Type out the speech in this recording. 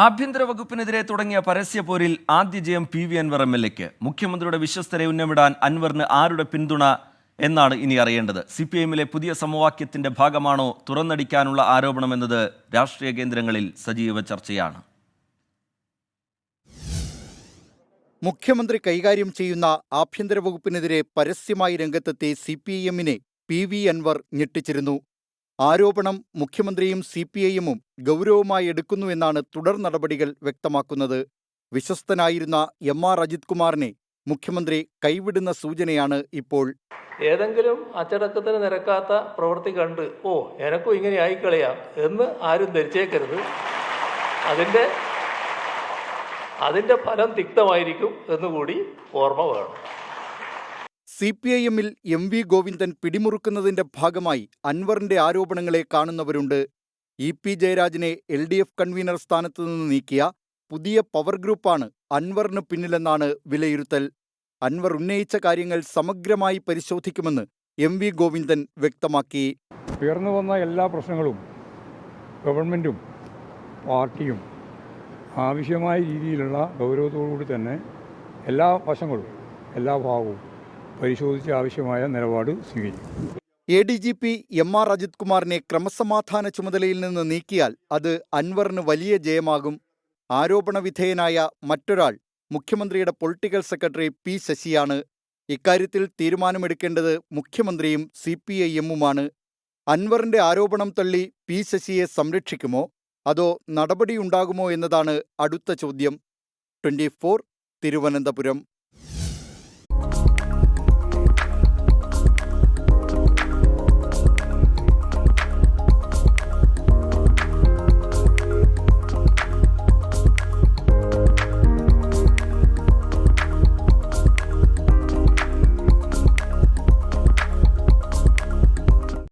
ആഭ്യന്തര വകുപ്പിനെതിരെ തുടങ്ങിയ പരസ്യപോരിൽ ആദ്യ ജയം PV അൻവർ MLAക്ക്. മുഖ്യമന്ത്രിയുടെ വിശ്വസ്തരെ ഉന്നമിടാൻ അൻവറിന് ആരുടെ പിന്തുണ എന്നാണ് ഇനി അറിയേണ്ടത്. CPIMലെ പുതിയ സമവാക്യത്തിന്റെ ഭാഗമാണോ തുറന്നടിക്കാനുള്ള ആരോപണമെന്നത് രാഷ്ട്രീയ കേന്ദ്രങ്ങളിൽ സജീവ ചർച്ചയാണ്. മുഖ്യമന്ത്രി കൈകാര്യം ചെയ്യുന്ന ആഭ്യന്തര വകുപ്പിനെതിരെ പരസ്യമായി രംഗത്തെത്തി CPIMനെ PV അൻവർ ഞെട്ടിച്ചിരുന്നു. ആരോപണം മുഖ്യമന്ത്രിയും CPIMും ഗൗരവമായി എടുക്കുന്നുവെന്നാണ് തുടർ നടപടികൾ വ്യക്തമാക്കുന്നത്. വിശ്വസ്തനായിരുന്ന MR അജിത് കുമാറിനെ മുഖ്യമന്ത്രി കൈവിടുന്ന സൂചനയാണ് ഇപ്പോൾ. ഏതെങ്കിലും അച്ചടക്കത്തിന് നിരക്കാത്ത പ്രവൃത്തി കണ്ട് എനക്കും ഇങ്ങനെ ആയിക്കളയാം എന്ന് ആരും ധരിച്ചേക്കരുത്. അതിൻ്റെ ഫലം തിക്തമായിരിക്കും എന്നുകൂടി ഓർമ്മ വേണം. CPIMൽ MV ഗോവിന്ദൻ പിടിമുറുക്കുന്നതിന്റെ ഭാഗമായി അൻവറിന്റെ ആരോപണങ്ങളെ കാണുന്നവരുണ്ട്. EP ജയരാജനെ LDF കൺവീനർ സ്ഥാനത്ത് നിന്ന് നീക്കിയ പുതിയ പവർ ഗ്രൂപ്പാണ് അൻവറിന് പിന്നിലെന്നാണ് വിലയിരുത്തൽ. അൻവർ ഉന്നയിച്ച കാര്യങ്ങൾ സമഗ്രമായി പരിശോധിക്കുമെന്ന് MV ഗോവിന്ദൻ വ്യക്തമാക്കി. ഉയർന്നു വന്ന എല്ലാ പ്രശ്നങ്ങളും ഗവൺമെൻറ്റും പാർട്ടിയും ആവശ്യമായ രീതിയിലുള്ള ഗൗരവത്തോടുകൂടി തന്നെ എല്ലാ വശങ്ങളും എല്ലാ ഭാഗവും പരിശോധിച്ച് ആവശ്യമായ നിലപാട് സ്വീകരിക്കും. ADGP MR അജിത് കുമാറിനെ ക്രമസമാധാന ചുമതലയിൽ നിന്ന് നീക്കിയാൽ അത് അൻവറിന് വലിയ ജയമാകും. ആരോപണ വിധേയനായ മറ്റൊരാൾ മുഖ്യമന്ത്രിയുടെ പൊളിറ്റിക്കൽ സെക്രട്ടറി P ശശിയാണ്. ഇക്കാര്യത്തിൽ തീരുമാനമെടുക്കേണ്ടത് മുഖ്യമന്ത്രിയും CPIMുമാണ്. അൻവറിന്റെ ആരോപണം തള്ളി P ശശിയെ സംരക്ഷിക്കുമോ അതോ നടപടിയുണ്ടാകുമോ എന്നതാണ് അടുത്ത ചോദ്യം. 24 തിരുവനന്തപുരം.